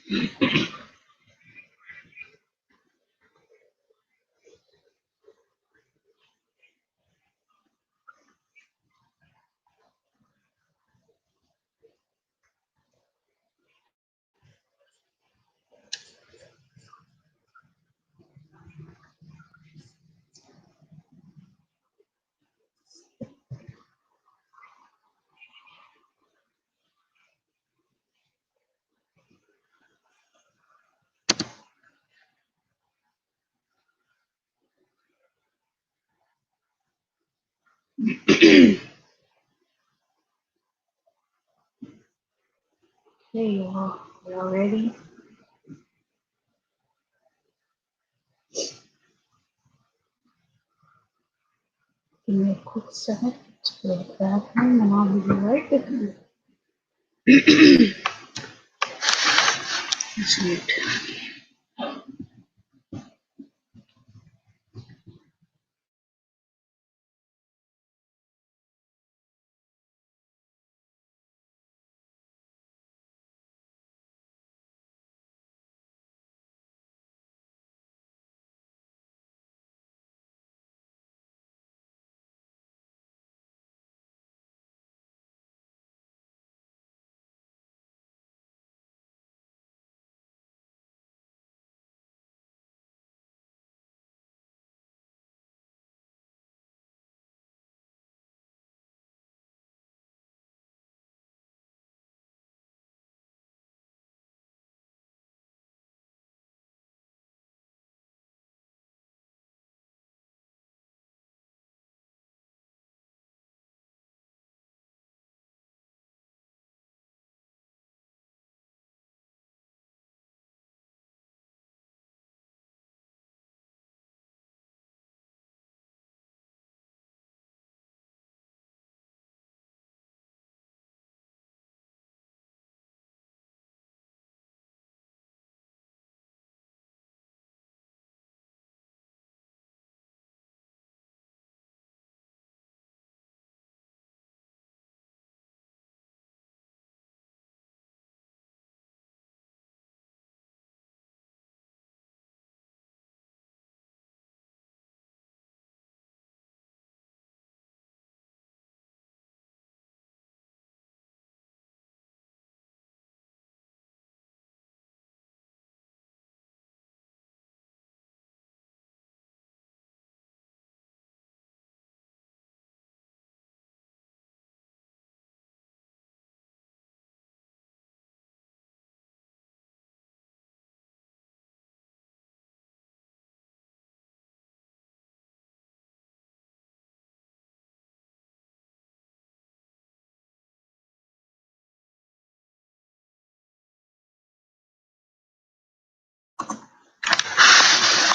Hey y'all, y'all ready? Give me a quick second to go to the bathroom and I'll be right with you. That's mute.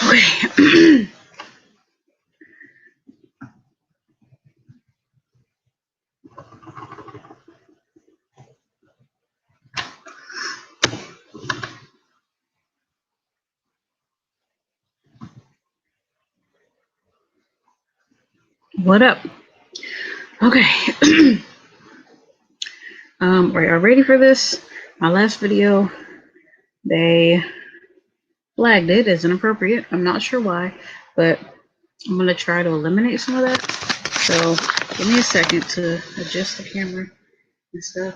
Okay. What up? Okay. Are y'all ready for this? My last video, they flagged it as inappropriate. I'm not sure why, but I'm gonna try to eliminate some of that. So give me a second to adjust the camera and stuff.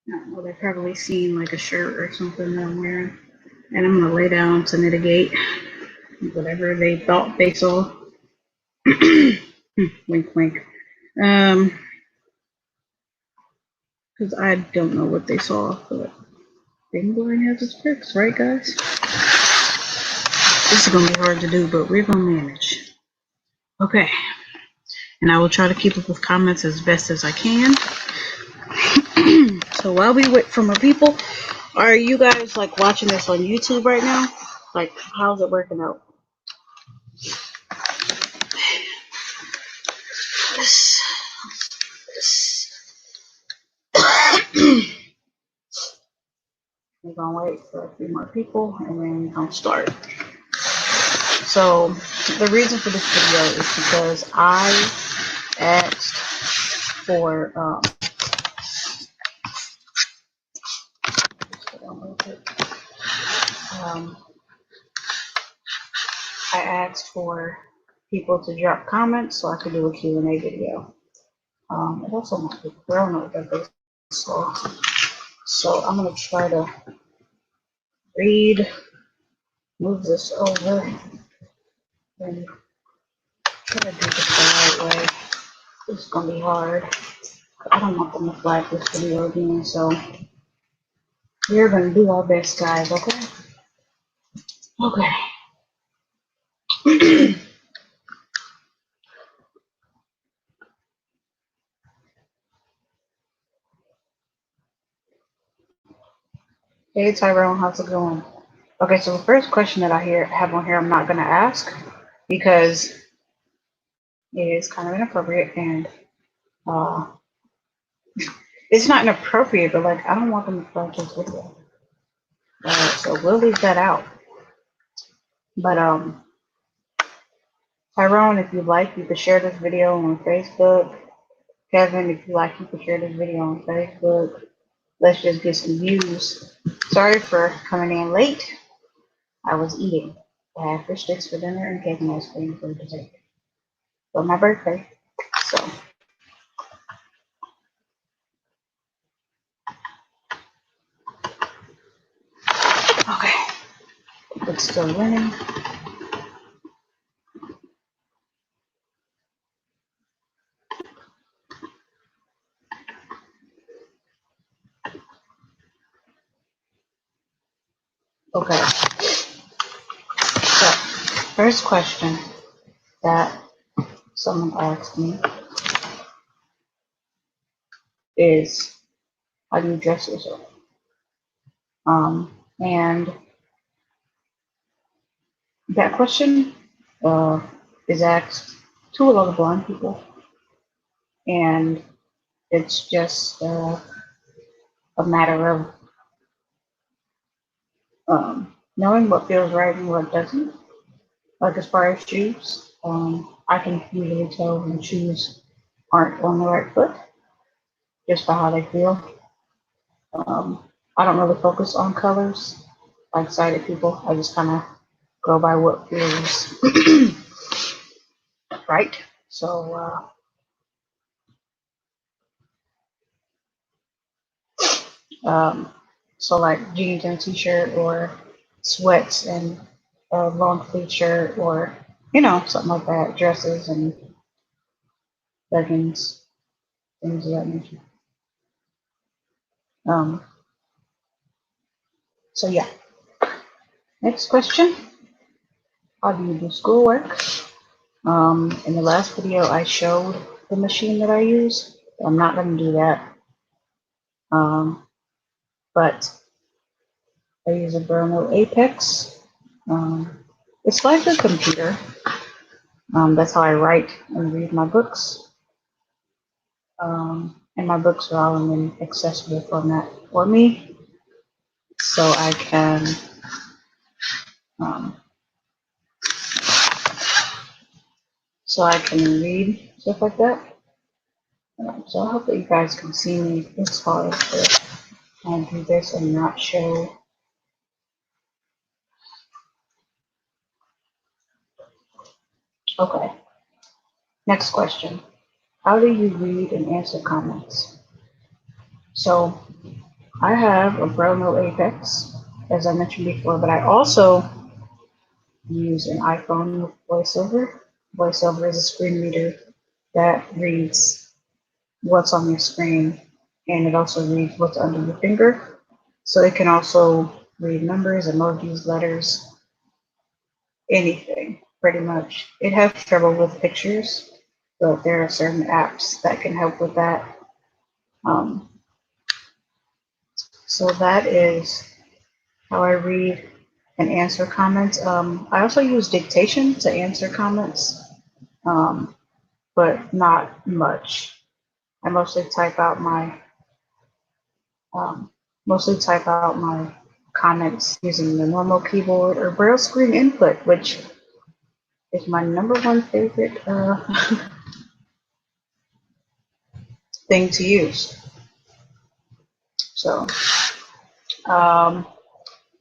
I don't know, they've probably seen like a shirt or something that I'm wearing. And I'm gonna lay down to mitigate whatever they thought they saw. Wink, wink. Because I don't know what they saw, but being blind has its perks, right, guys? This is gonna be hard to do, but we're gonna manage. Okay. And I will try to keep up with comments as best as I can. So while we wait for more people, are you guys like watching this on YouTube right now? Like, how's it working out? We're gonna wait for a few more people and then we're gonna start. So the reason for this video is because I asked for I asked for people to drop comments so I could do a Q&A video. It also might be grown up that they saw. So I'm gonna try to move this over, and try to do this the right way. It's gonna be hard. I don't want them to flag this video again, so we're gonna do our best, guys, okay? Okay. Hey Tyrone, how's it going? Okay, so the first question that I have on here, I'm not gonna ask because it is kind of inappropriate, and it's not inappropriate, but like I don't want them to flag this video. So we'll leave that out. But Tyrone, if you'd like, you could share this video on Facebook. Kevin, if you like, you could share this video on Facebook. Let's just get some views. Sorry for coming in late. I was eating. I had fish sticks for dinner and cake and ice cream for dessert. For my birthday. So. Okay. It's still running. Okay. So, first question that someone asked me is, how do you dress yourself? And that question is asked to a lot of blind people, and it's just a matter of knowing what feels right and what doesn't. Like as far as shoes, I can usually tell when shoes aren't on the right foot just by how they feel. I don't really focus on colors like sighted people. I just kind of go by what feels right. So, so like jeans and t-shirt, or sweats and a long sleeve shirt, or something like that. Dresses and leggings, things of that nature. So yeah. Next question. How do you do schoolwork? In the last video, I showed the machine that I use. I'm not going to do that. But I use a Burno Apex. It's like a computer. That's how I write and read my books. And my books are all in an accessible format for me, so I can read stuff like that. So I hope that you guys can see me. It's hard to do this and not show. Okay. Next question. How do you read and answer comments? So I have a Burno Apex, as I mentioned before, but I also use an iPhone with VoiceOver. VoiceOver is a screen reader that reads what's on your screen, and it also reads what's under your finger. So it can also read numbers, emojis, letters, anything, pretty much. It has trouble with pictures, but there are certain apps that can help with that. So that is how I read and answer comments. I also use dictation to answer comments, but not much. I mostly type out my comments using the normal keyboard or braille screen input, which is my number one favorite thing to use. So,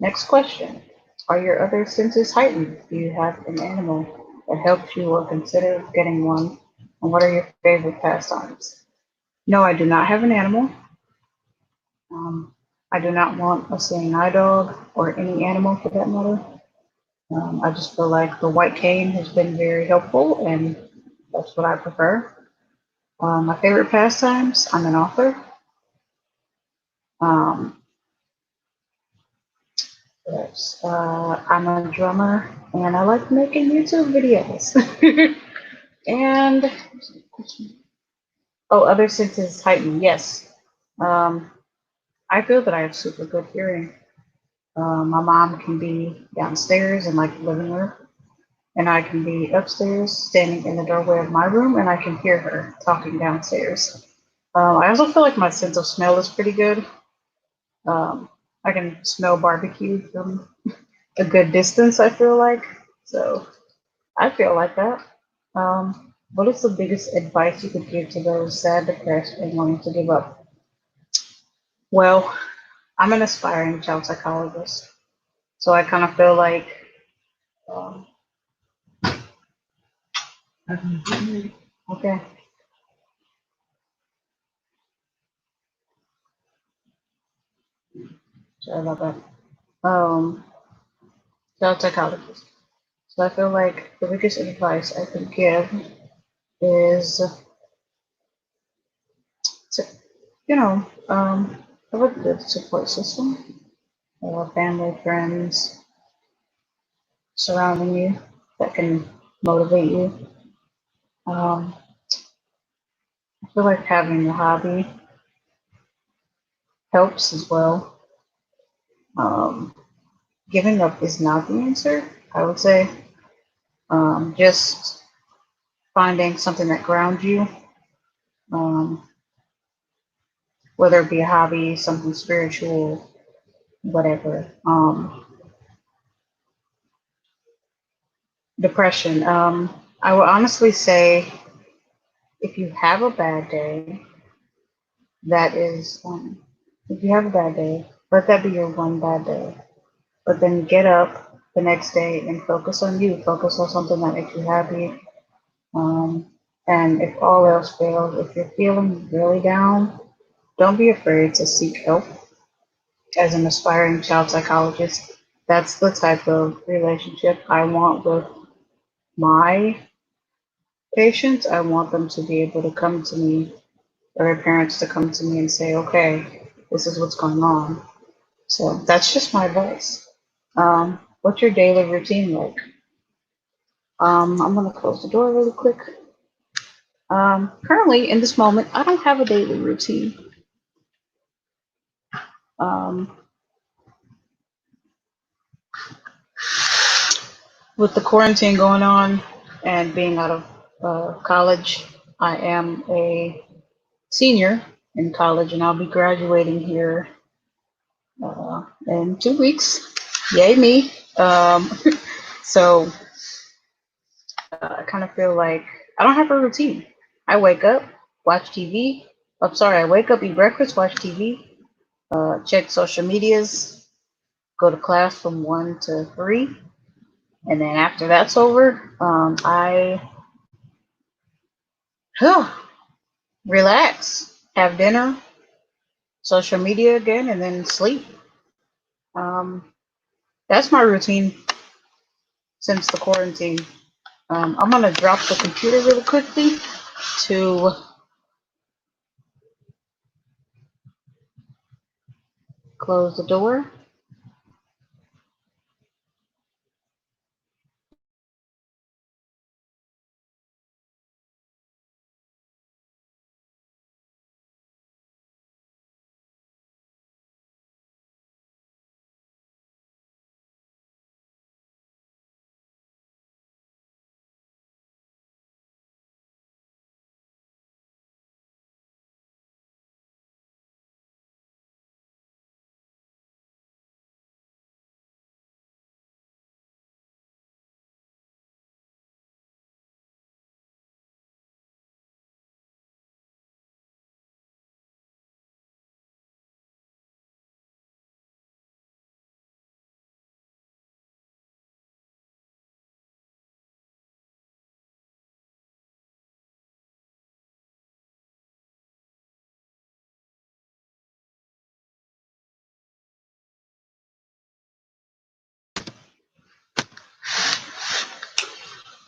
next question. Are your other senses heightened? Do you have an animal that helps you or consider getting one? And what are your favorite pastimes? No, I do not have an animal. Um, I do not want a seeing eye dog or any animal for that matter. I just feel like the white cane has been very helpful, and that's what I prefer. My favorite pastimes, I'm an author. Um, yes, I'm a drummer, and I like making YouTube videos. And, oh, other senses heightened, yes. Um, I feel that I have super good hearing. My mom can be downstairs in like the living room, and I can be upstairs standing in the doorway of my room, and I can hear her talking downstairs. I also feel like my sense of smell is pretty good. Um, I can smell barbecue from a good distance, I feel like. So I feel like that. What is the biggest advice you could give to those sad, depressed, and wanting to give up? Well, I'm an aspiring child psychologist, so I kind of feel like, um, okay, sorry about that. Child psychologist. So I feel like the biggest advice I could give is to, have a good support system, family, friends surrounding you that can motivate you. Um, I feel like having a hobby helps as well. Um, Giving up is not the answer, I would say. Just finding something that grounds you, um, whether it be a hobby, something spiritual, whatever. Depression. I would honestly say if you have a bad day, that is, if you have a bad day, let that be your one bad day. But then get up the next day and focus on you. Focus on something that makes you happy. Um, and if all else fails, if you're feeling really down, don't be afraid to seek help. As an aspiring child psychologist, that's the type of relationship I want with my patients. I want them to be able to come to me, or their parents to come to me and say, okay, this is what's going on. So that's just my advice. What's your daily routine like? I'm gonna close the door really quick. Currently, in this moment, I don't have a daily routine. Um, with the quarantine going on and being out of college, I am a senior in college, and I'll be graduating here in 2 weeks. Yay me! So I kind of feel like I don't have a routine. I wake up, watch TV. I'm sorry, I wake up, eat breakfast, watch TV, check social medias, go to class from 1 to 3, and then after that's over, I relax, have dinner, social media again, and then sleep. Um, that's my routine since the quarantine. I'm gonna drop the computer really quickly to close the door.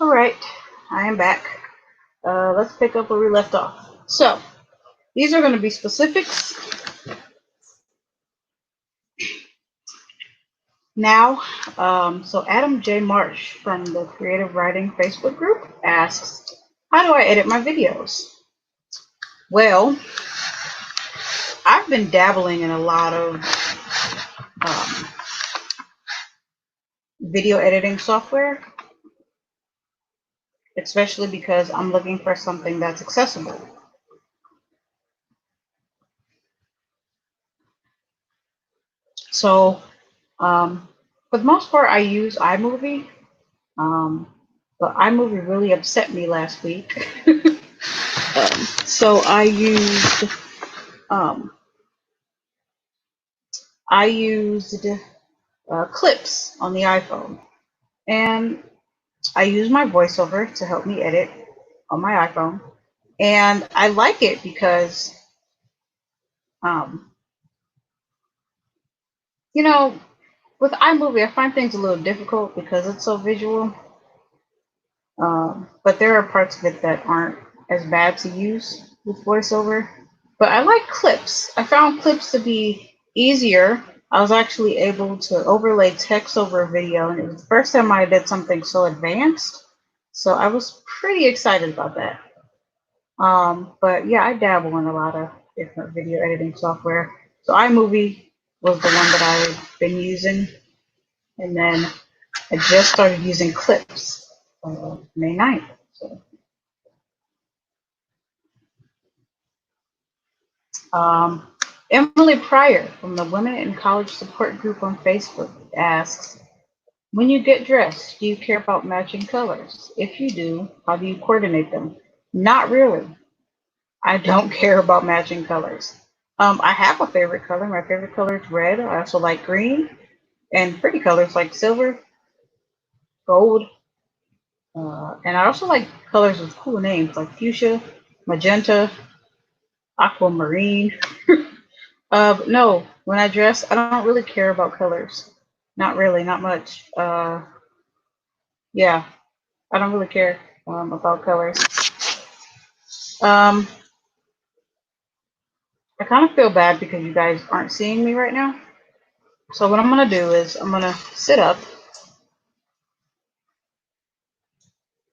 All right, I am back. Let's pick up where we left off. So these are going to be specifics. Now, so Adam J. Marsh from the Creative Writing Facebook group asks, how do I edit my videos? Well, I've been dabbling in a lot of video editing software, especially because I'm looking for something that's accessible. So, for the most part, I use iMovie, but iMovie really upset me last week. So I used clips on the iPhone, and I use my voiceover to help me edit on my iPhone, and I like it because, you know, with iMovie, I find things a little difficult because it's so visual. But there are parts of it that aren't as bad to use with voiceover. But I like clips. I found clips to be easier. I was actually able to overlay text over a video, and it was the first time I did something so advanced. So I was pretty excited about that. But yeah, I dabble in a lot of different video editing software. So iMovie was the one that I've been using, and then I just started using clips May 9th. So, Emily Pryor from the Women in College Support Group on Facebook asks, when you get dressed, do you care about matching colors? If you do, how do you coordinate them? Not really. I don't care about matching colors. I have a favorite color. My favorite color is red. I also like green and pretty colors like silver, gold, and I also like colors with cool names like fuchsia, magenta, aquamarine. No, when I dress, I don't really care about colors. Not really, not much. Yeah, I don't really care about colors. Um, I kind of feel bad because you guys aren't seeing me right now. So what I'm gonna do is I'm gonna sit up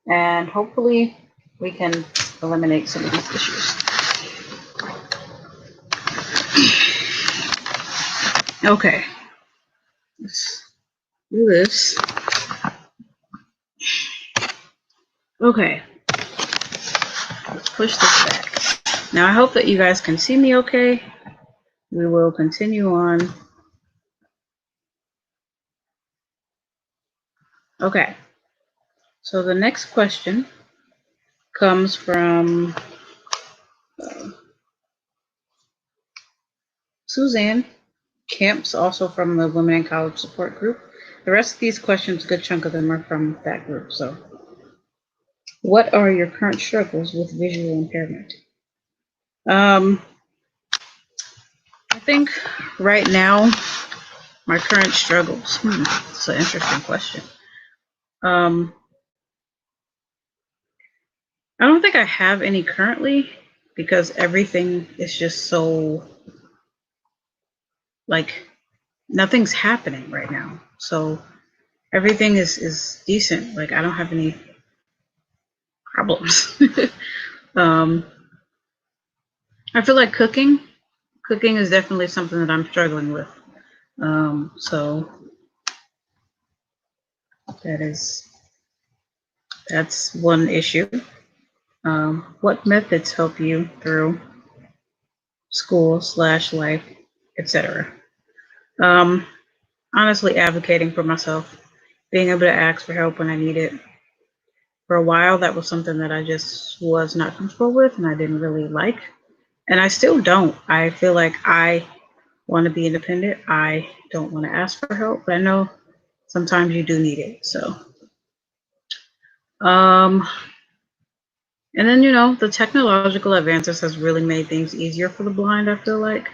and hopefully we can eliminate some of these issues. Okay, let's do this. Okay, let's push this back. Now I hope that you guys can see me okay. We will continue on. Okay, so the next question comes from Suzanne Camps, also from the Women in College Support Group. The rest of these questions, a good chunk of them are from that group. So, what are your current struggles with visual impairment? I think right now, my current struggles. It's an interesting question. I don't think I have any currently because everything is just so like nothing's happening right now. So everything is decent. Like I don't have any problems. I feel like cooking is definitely something that I'm struggling with. So that's one issue. What methods help you through school/life, etc.? Honestly, advocating for myself, being able to ask for help when I need it. For a while, that was something that I just was not comfortable with and I didn't really like. And I still don't. I feel like I want to be independent. I don't want to ask for help, but I know sometimes you do need it. So, and then, the technological advances has really made things easier for the blind, I feel like.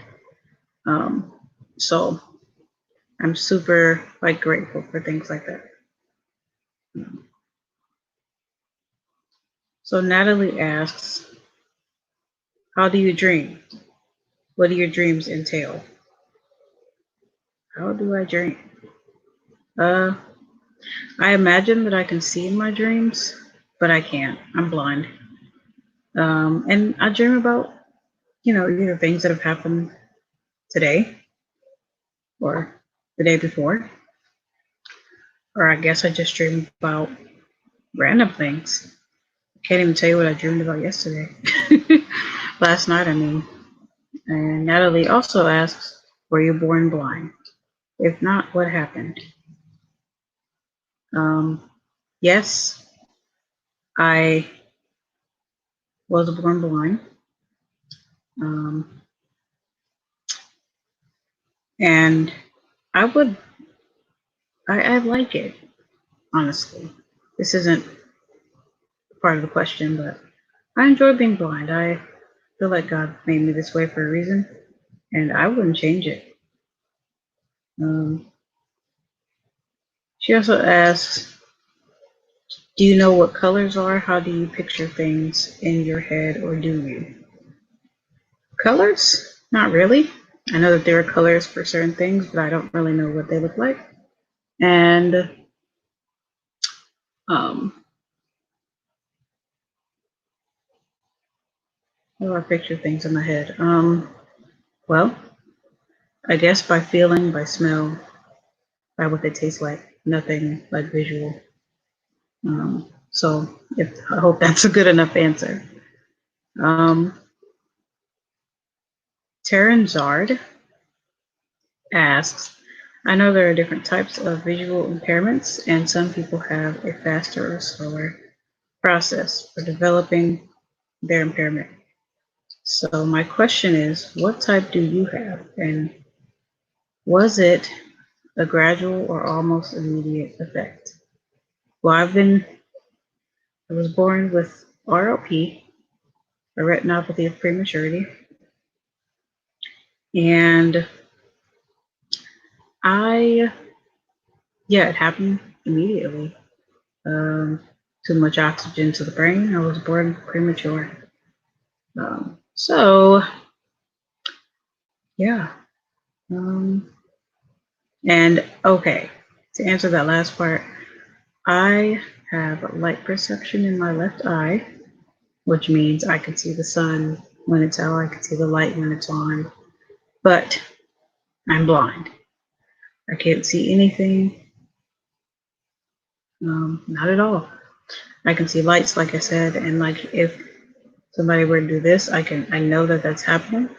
So I'm super grateful for things like that. So Natalie asks, how do you dream? What do your dreams entail? How do I dream? I imagine that I can see in my dreams, but I can't. I'm blind. And I dream about, either things that have happened today or the day before, or I guess I just dream about random things. I can't even tell you what I dreamed about yesterday. Last night, I mean. And Natalie also asks, were you born blind? If not, what happened? Yes, I was born blind. And I like it, honestly. This isn't part of the question, but I enjoy being blind. I feel like God made me this way for a reason, and I wouldn't change it. She also asks, do you know what colors are? How do you picture things in your head, or do you? Colors? Not really. I know that there are colors for certain things, but I don't really know what they look like. And how do I picture things in my head? Well, I guess by feeling, by smell, by what they taste like, nothing like visual. So I hope that's a good enough answer. Taryn Zard asks, I know there are different types of visual impairments, and some people have a faster or slower process for developing their impairment. So my question is, what type do you have, and was it a gradual or almost immediate effect? Well, I was born with RLP, a retinopathy of prematurity, and it happened immediately. Too much oxygen to the brain. I was born premature. Yeah. And okay, to answer that last part, I have light perception in my left eye, which means I can see the sun when it's out, I can see the light when it's on, but I'm blind. I can't see anything, not at all. I can see lights, like I said, and like if somebody were to do this, I know that that's happening,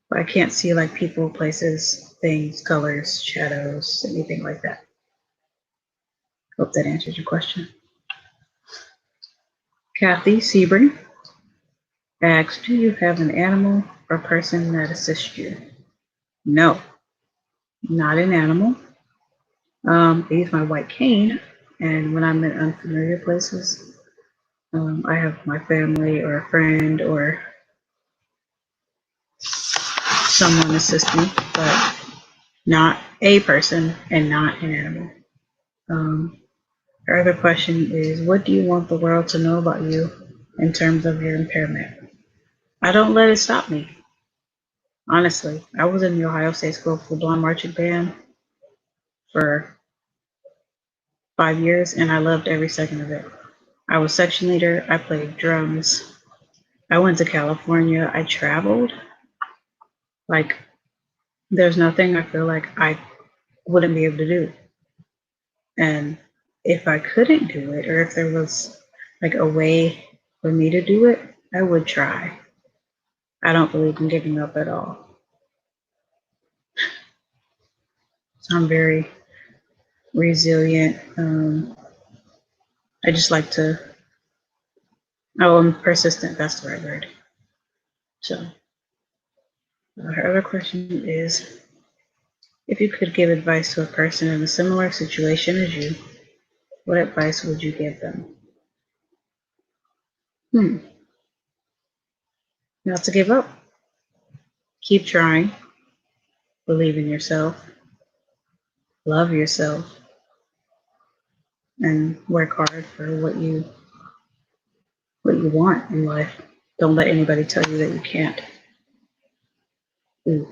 but I can't see like people, places, things, colors, shadows, anything like that. Hope that answers your question. Kathy Sebring asks, do you have an animal or person that assists you? No, not an animal. I use my white cane, and when I'm in unfamiliar places, I have my family or a friend or someone assist me, but not a person and not an animal. Her other question is, what do you want the world to know about you in terms of your impairment? I don't let it stop me. Honestly, I was in the Ohio State School for the Blind Marching Band for 5 years, and I loved every second of it. I was section leader. I played drums. I went to California. I traveled. Like, there's nothing I feel like I wouldn't be able to do. And if I couldn't do it, or if there was like a way for me to do it, I would try. I don't believe in giving up at all. So I'm very resilient. I just like to, I'm persistent. That's the right word. So her other question is, if you could give advice to a person in a similar situation as you, what advice would you give them? Not to give up. Keep trying. Believe in yourself. Love yourself. And work hard for what you what you want in life. Don't let anybody tell you that you can't. Ooh,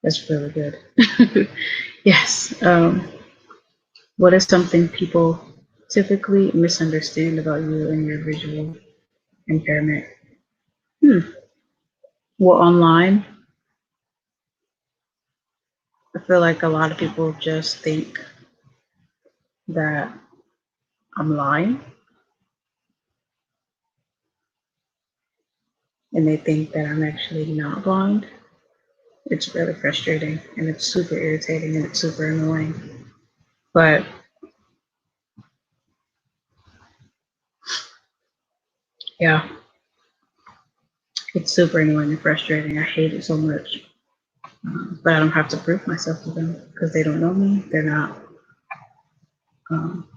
that's really good. Yes. What is something people typically misunderstand about you and your visual impairment? Hmm. Well, online, I feel like a lot of people just think that I'm lying, and they think that I'm actually not blind. It's really frustrating, and it's super irritating, and it's super annoying. But yeah, it's super annoying and frustrating. I hate it so much. But I don't have to prove myself to them because they don't know me. They're not um,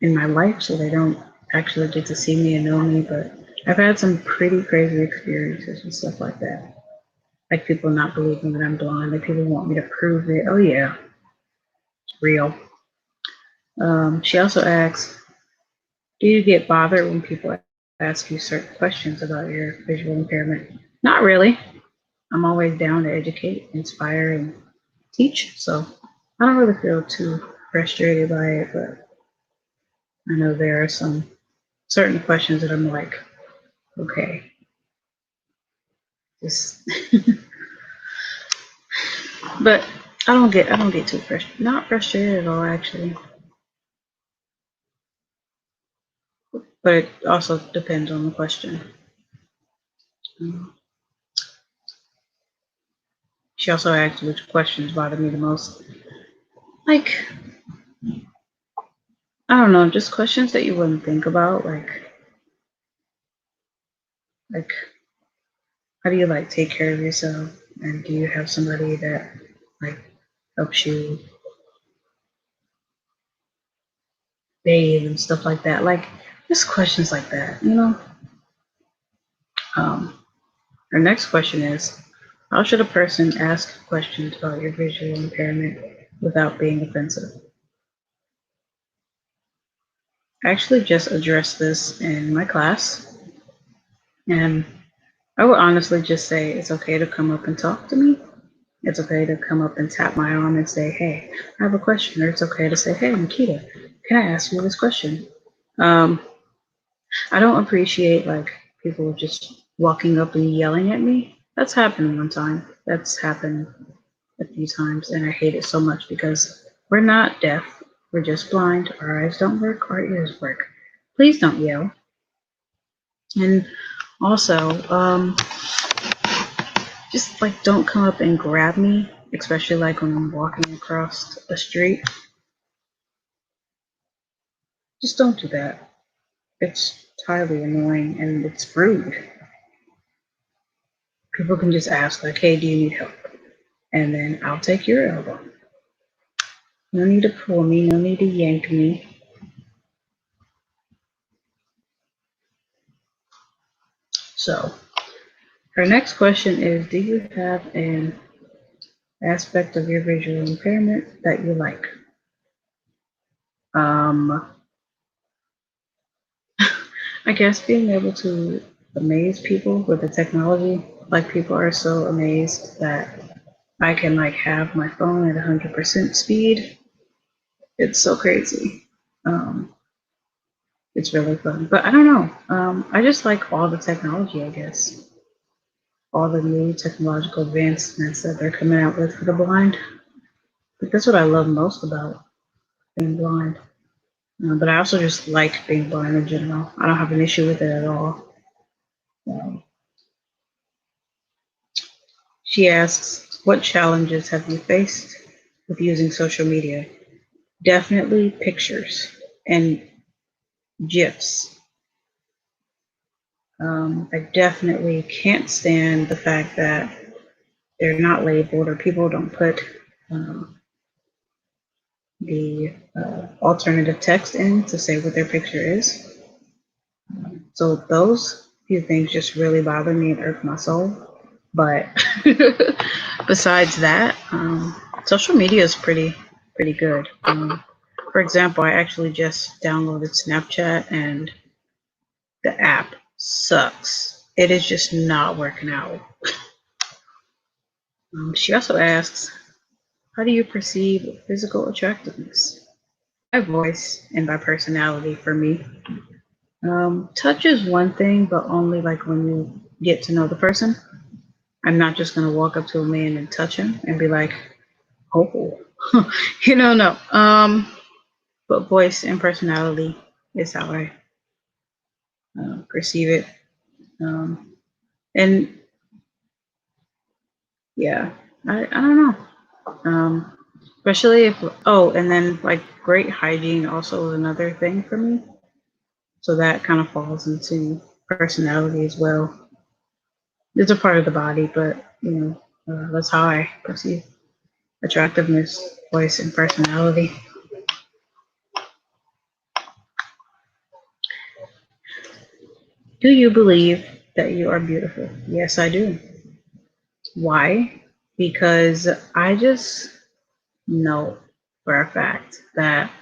in my life, so they don't actually get to see me and know me. But I've had some pretty crazy experiences and stuff like that. Like people not believing that I'm blind. Like people want me to prove it. Oh yeah, it's real. She also asks, do you get bothered when people ask you certain questions about your visual impairment? Not really. I'm always down to educate, inspire, and teach. So I don't really feel too frustrated by it, but I know there are some certain questions that I'm like, okay, just but I don't get too frustrated. Not frustrated at all actually. But it also depends on the question. Um, She also asked which questions bother me the most. Like, I don't know, just questions that you wouldn't think about, like how do you like take care of yourself, and do you have somebody that like helps you bathe and stuff like that? Like just questions like that, you know? Um, Our next question is, how should a person ask questions about your visual impairment without being offensive? I actually just addressed this in my class, and I would honestly just say it's okay to come up and talk to me. It's okay to come up and tap my arm and say, hey, I have a question. Or it's okay to say, hey, Nikita, can I ask you this question? Um, I don't appreciate like people just walking up and yelling at me. That's happened one time. That's happened a few times, and I hate it so much because we're not deaf. We're just blind. Our eyes don't work. Our ears work. Please don't yell. And also, just like don't come up and grab me, especially like when I'm walking across a street. Just don't do that. It's highly annoying and it's rude. People can just ask like, "Hey, do you need help?" And then I'll take your elbow. No need to pull me. No need to yank me. So, her next question is, do you have an aspect of your visual impairment that you like? Um, I guess being able to amaze people with the technology. Like people are so amazed that I can like have my phone at 100% speed. It's so crazy. Um, it's really fun. But I don't know. I just like all the technology, I guess. All the new technological advancements that they're coming out with for the blind. But that's what I love most about being blind. But I also just like being blind in general. I don't have an issue with it at all. Um, she asks, what challenges have you faced with using social media? Definitely pictures and GIFs. I definitely can't stand the fact that they're not labeled or people don't put um, the alternative text in to say what their picture is. So those few things just really bother me and irk my soul. But besides that, social media is pretty good. For example, I actually just downloaded Snapchat and the app sucks. It is just not working out. She also asks, how do you perceive physical attractiveness? By voice and by personality for me. Touch is one thing, but only like when you get to know the person. I'm not just gonna walk up to a man and touch him and be like, oh, no. But voice and personality is how I perceive it. And yeah, I don't know. Especially if, and then like great hygiene also is another thing for me. So that kind of falls into personality as well. It's a part of the body, but that's how I perceive attractiveness, voice, and personality. Do you believe that you are beautiful? Yes, I do. Why? Because I just know for a fact that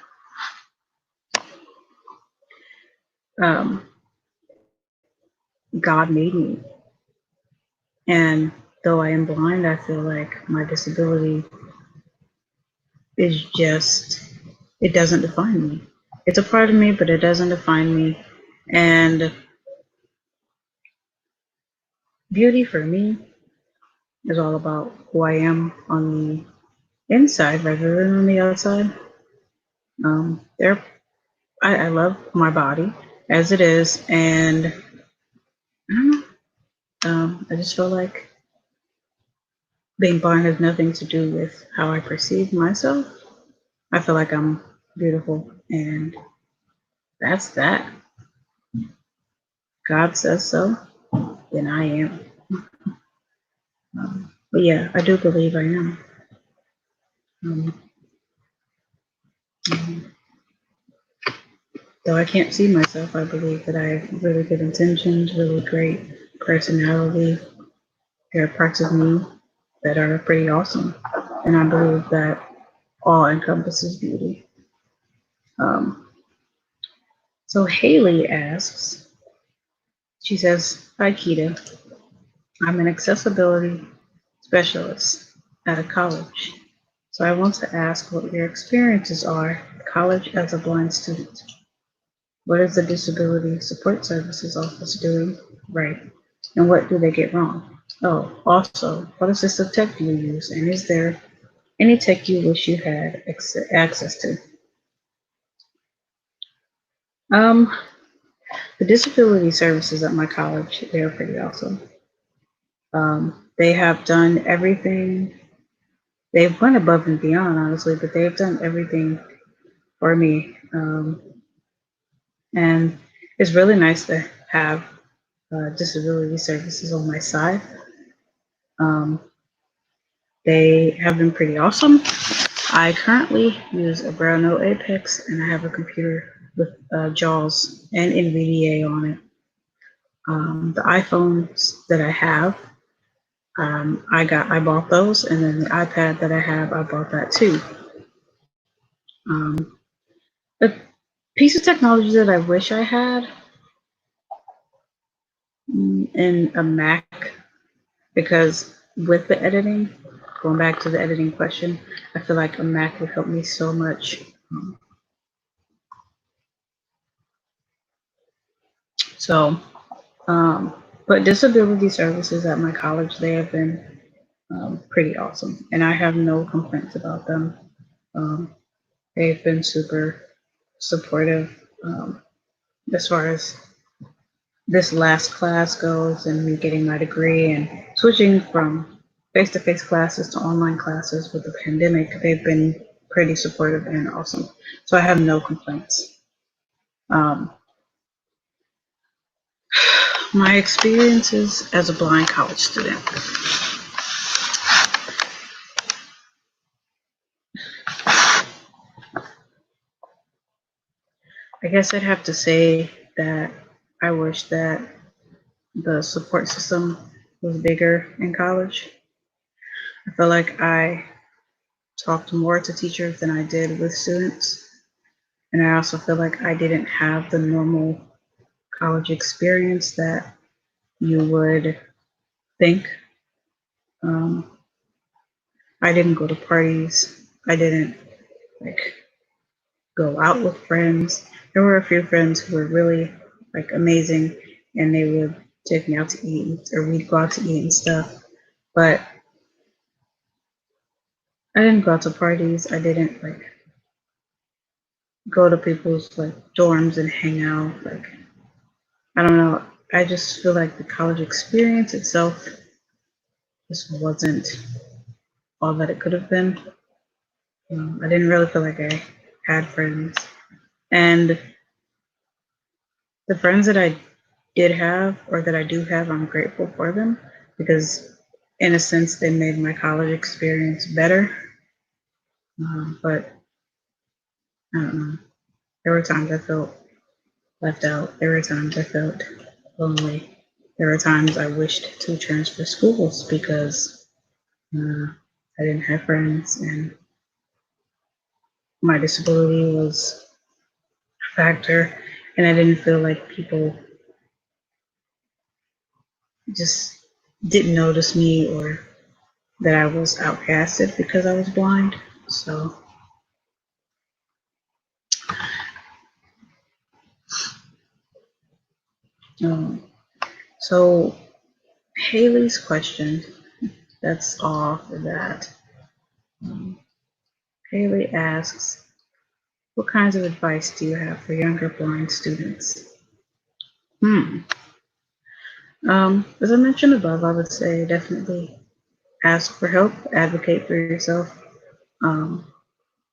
um, God made me. And though I am blind, I feel like my disability is just, it doesn't define me. It's a part of me, but it doesn't define me. And beauty for me is all about who I am on the inside rather than on the outside. There, I love my body as it is, and I don't know. I just feel like being blind has nothing to do with how I perceive myself. I feel like I'm beautiful, and that's that. God says so, then I am. But yeah, I do believe I am. Um, though I can't see myself, I believe that I have really good intentions, really great personality. There are parts of me that are pretty awesome, and I believe that all encompasses beauty. Um, so Haley asks, she says, "Hi Keita, I'm an accessibility specialist at a college. So I want to ask what your experiences are at college as a blind student. What is the Disability Support Services Office doing right? And what do they get wrong? Oh, also, what assistive tech do you use? And is there any tech you wish you had access to?" Um, the disability services at my college, they are pretty awesome. They have done everything. They've went above and beyond, honestly, but they've done everything for me. And it's really nice to have disability services on my side. Um, they have been pretty awesome. I currently use a Braille Note Apex, and I have a computer with JAWS and NVDA on it. The iPhones that I have, I bought those, and then the iPad that I have, I bought that too. A piece of technology that I wish I had in a Mac, because with the editing, going back to the editing question, I feel like a Mac would help me so much. So, but disability services at my college, they have been pretty awesome, and I have no complaints about them. Um, they've been super supportive as far as this last class goes and me getting my degree and switching from face-to-face classes to online classes with the pandemic. They've been pretty supportive and awesome. So I have no complaints. Um, my experiences as a blind college student. I guess I'd have to say that I wish that the support system was bigger in college. I feel like I talked more to teachers than I did with students. And I also feel like I didn't have the normal college experience that you would think. Um, I didn't go to parties. I didn't like go out with friends. There were a few friends who were really like amazing, and they would take me out to eat, or we'd go out to eat and stuff. But I didn't go out to parties. I didn't like go to people's like dorms and hang out. Like, I don't know. I just feel like the college experience itself just wasn't all that it could have been. I didn't really feel like I had friends. And the friends that I did have, or that I do have, I'm grateful for them because, in a sense, they made my college experience better. But I don't know. There were times I felt left out. There were times I felt lonely. There were times I wished to transfer schools because I didn't have friends and my disability was a factor, and I didn't feel like people just didn't notice me, or that I was outcasted because I was blind. So, um, so Haley's question, that's all for that. Um, Haley asks, what kinds of advice do you have for younger blind students? As I mentioned above, I would say definitely ask for help, advocate for yourself, um,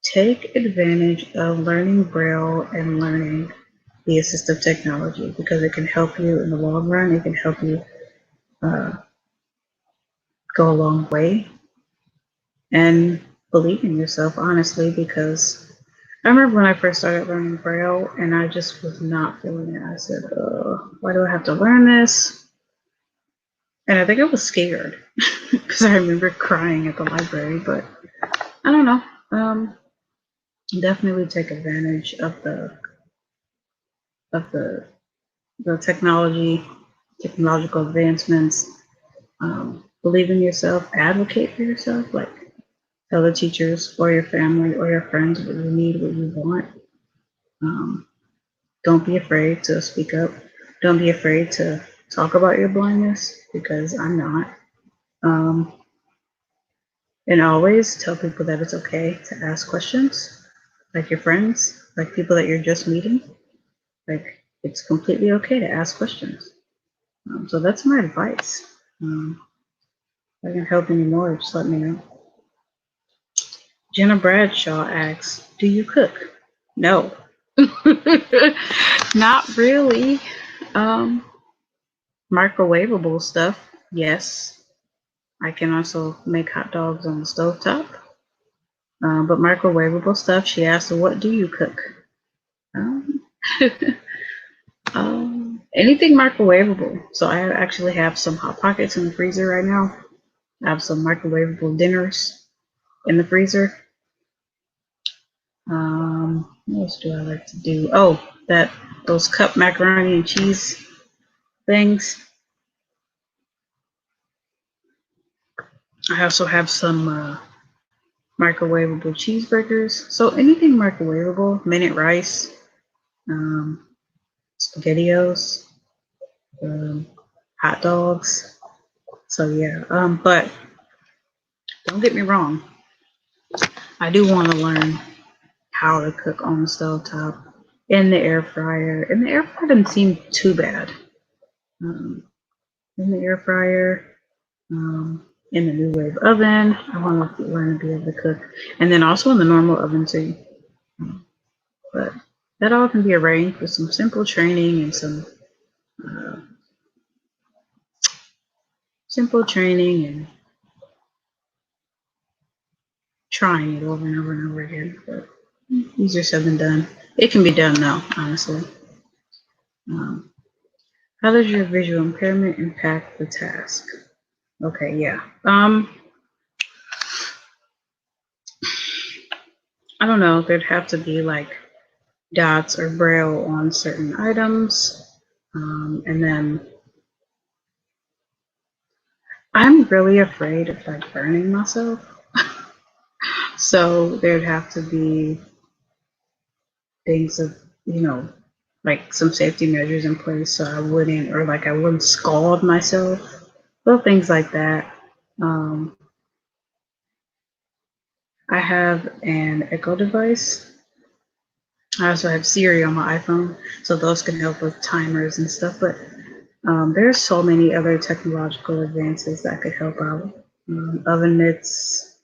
take advantage of learning Braille and learning the assistive technology because it can help you in the long run. It can help you uh, go a long way, and believe in yourself, honestly, because I remember when I first started learning Braille and I just was not feeling it. I said, why do I have to learn this? And I think I was scared because I remember crying at the library, but I don't know. Definitely take advantage of of the the technological advancements. Believe in yourself, advocate for yourself, like tell the teachers or your family or your friends what you need, what you want. Um, don't be afraid to speak up. Don't be afraid to talk about your blindness because I'm not. Um, and always tell people that it's okay to ask questions, like your friends, like people that you're just meeting. Like it's completely okay to ask questions. So that's my advice. If I can help anymore, just let me know. Jenna Bradshaw asks, do you cook? No. Not really. Um, Microwavable stuff, yes. I can also make hot dogs on the stovetop. But microwavable stuff, she asked, what do you cook? Um, Anything microwavable. So I actually have some Hot Pockets in the freezer right now. I have some microwavable dinners in the freezer. What else do I like to do? Oh, those cup macaroni and cheese things. I also have some microwavable cheeseburgers. So anything microwavable, minute rice, um, SpaghettiOs, um, hot dogs. So yeah, but don't get me wrong. I do want to learn how to cook on the stovetop in the air fryer. And the air fryer didn't seem too bad. Um, in the air fryer, in the new wave oven. I want to learn to be able to cook, and then also in the normal oven too. But that all can be arranged with some simple training and some uh, simple training and trying it over and over and over again. But easier said than done. It can be done though, honestly. Um, how does your visual impairment impact the task? Okay, yeah. I don't know. There'd have to be like dots or braille on certain items. And then I'm really afraid of like burning myself. So there'd have to be things of, like some safety measures in place so I wouldn't, or like I wouldn't scald myself, little things like that. Um, I have an Echo device. I also have Siri on my iPhone, so those can help with timers and stuff. But there's so many other technological advances that could help out. Oven mitts.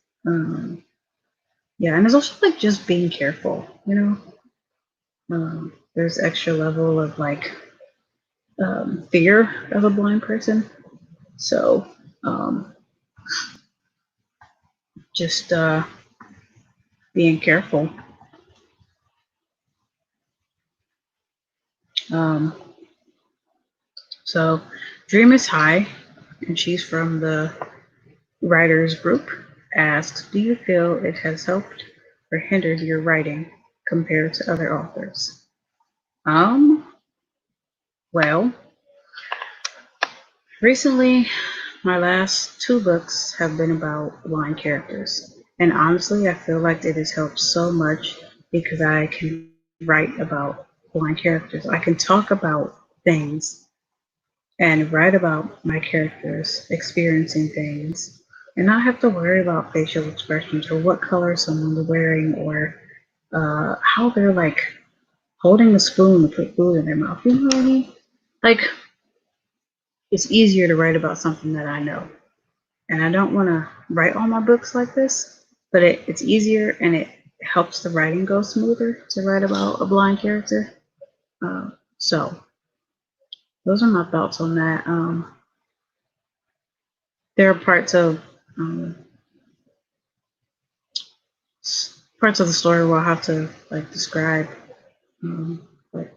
Yeah, and it's also like just being careful, there's extra level of like fear of a blind person. So just being careful. Um, so Dream is High, and she's from the writers group, asks, do you feel it has helped or hindered your writing compared to other authors? Um, well, recently my last two books have been about blind characters. And honestly, I feel like it has helped so much because I can write about blind characters. I can talk about things and write about my characters experiencing things and not have to worry about facial expressions or what color someone's wearing or how they're like holding the spoon to put food in their mouth. You know what I mean? Like, it's easier to write about something that I know. And I don't want to write all my books like this, but it's easier and it helps the writing go smoother to write about a blind character. So those are my thoughts on that. There are um, parts of the story where I have to like describe like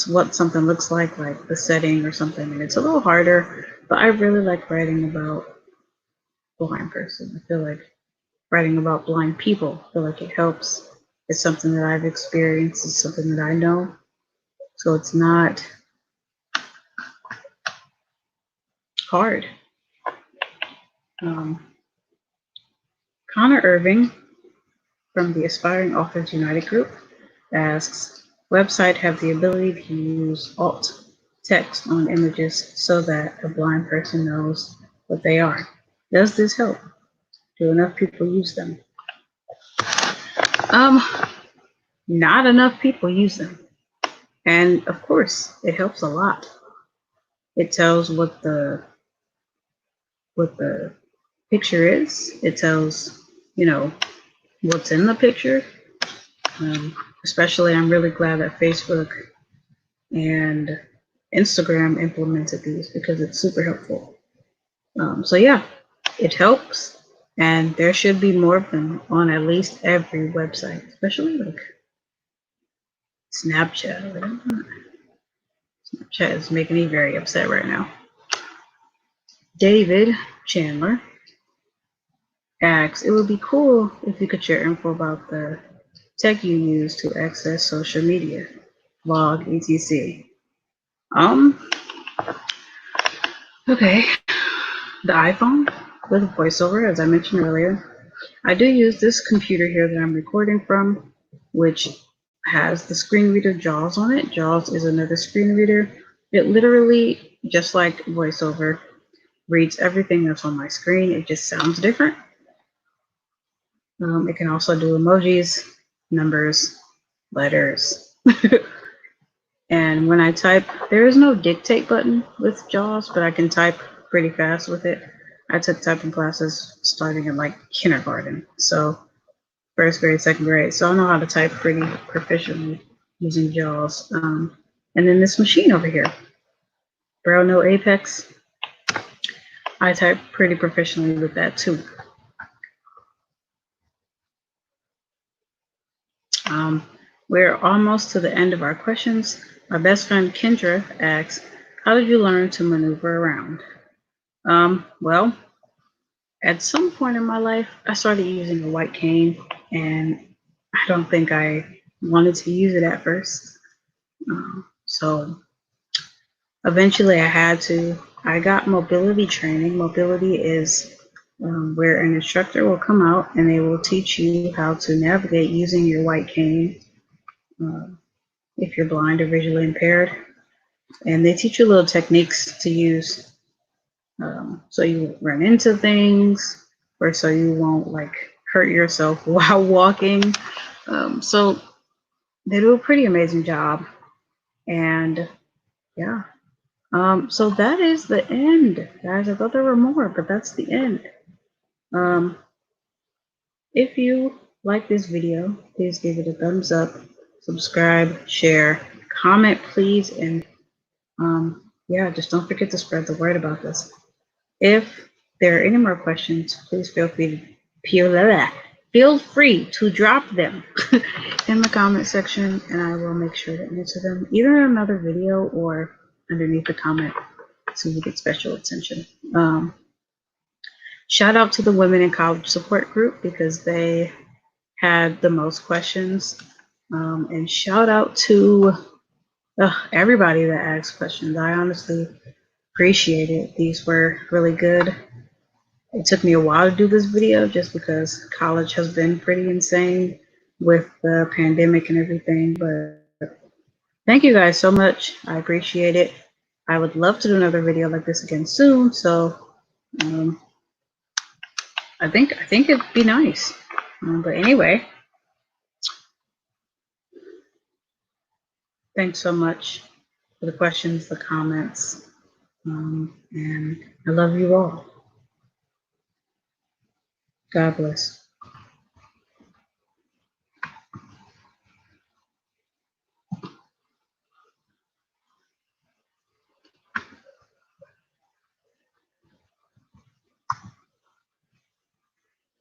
what something looks like the setting or something, and it's a little harder. But I really like writing about blind person. I feel like writing about blind people. I feel like it helps. It's something that I've experienced. It's something that I know. So it's not hard. Um, Connor Irving from the Aspiring Authors United group asks, website have the ability to use alt text on images so that a blind person knows what they are. Does this help? Do enough people use them? Um, Not enough people use them. And of course, it helps a lot. It tells what the picture is. It tells, what's in the picture. Especially, I'm really glad that Facebook and Instagram implemented these because it's super helpful. So yeah, it helps, and there should be more of them on at least every website, especially like Snapchat. Snapchat is making me very upset right now. David Chandler asks, it would be cool if you could share info about the tech you use to access social media, blog, etc. Um, okay, the iPhone with voiceover, as I mentioned earlier. I do use this computer here that I'm recording from, which has the screen reader JAWS on it. JAWS is another screen reader. It literally, just like voiceover, reads everything that's on my screen. It just sounds different. It can also do emojis, numbers, letters. And when I type, there is no dictate button with JAWS, but I can type pretty fast with it. I took typing classes starting in like kindergarten, so first grade, second grade. So I know how to type pretty proficiently using JAWS. And then this machine over here, Braille No Apex, I type pretty proficiently with that too. We're almost to the end of our questions. My best friend Kendra asks, how did you learn to maneuver around? Well, at some point in my life, I started using a white cane, and I don't think I wanted to use it at first. So eventually I had to. I got mobility training. Mobility is where an instructor will come out and they will teach you how to navigate using your white cane if you're blind or visually impaired. And they teach you little techniques to use so you won't run into things or so you won't like hurt yourself while walking. So they do a pretty amazing job. And yeah. So that is the end, guys. I thought there were more, but that's the end. If you like this video, please give it a thumbs up, subscribe, share, comment, please, and yeah, just don't forget to spread the word about this. If there are any more questions, please feel free to drop them in the comment section, and I will make sure to answer them either in another video or underneath the comment so you get special attention. Shout out to the Women in College Support Group because they had the most questions. And shout out to everybody that asked questions. I honestly appreciate it. These were really good. It took me a while to do this video just because college has been pretty insane with the pandemic and everything. But thank you guys so much. I appreciate it. I would love to do another video like this again soon. So I think it'd be nice. But anyway, thanks so much for the questions, the comments, and I love you all. God bless.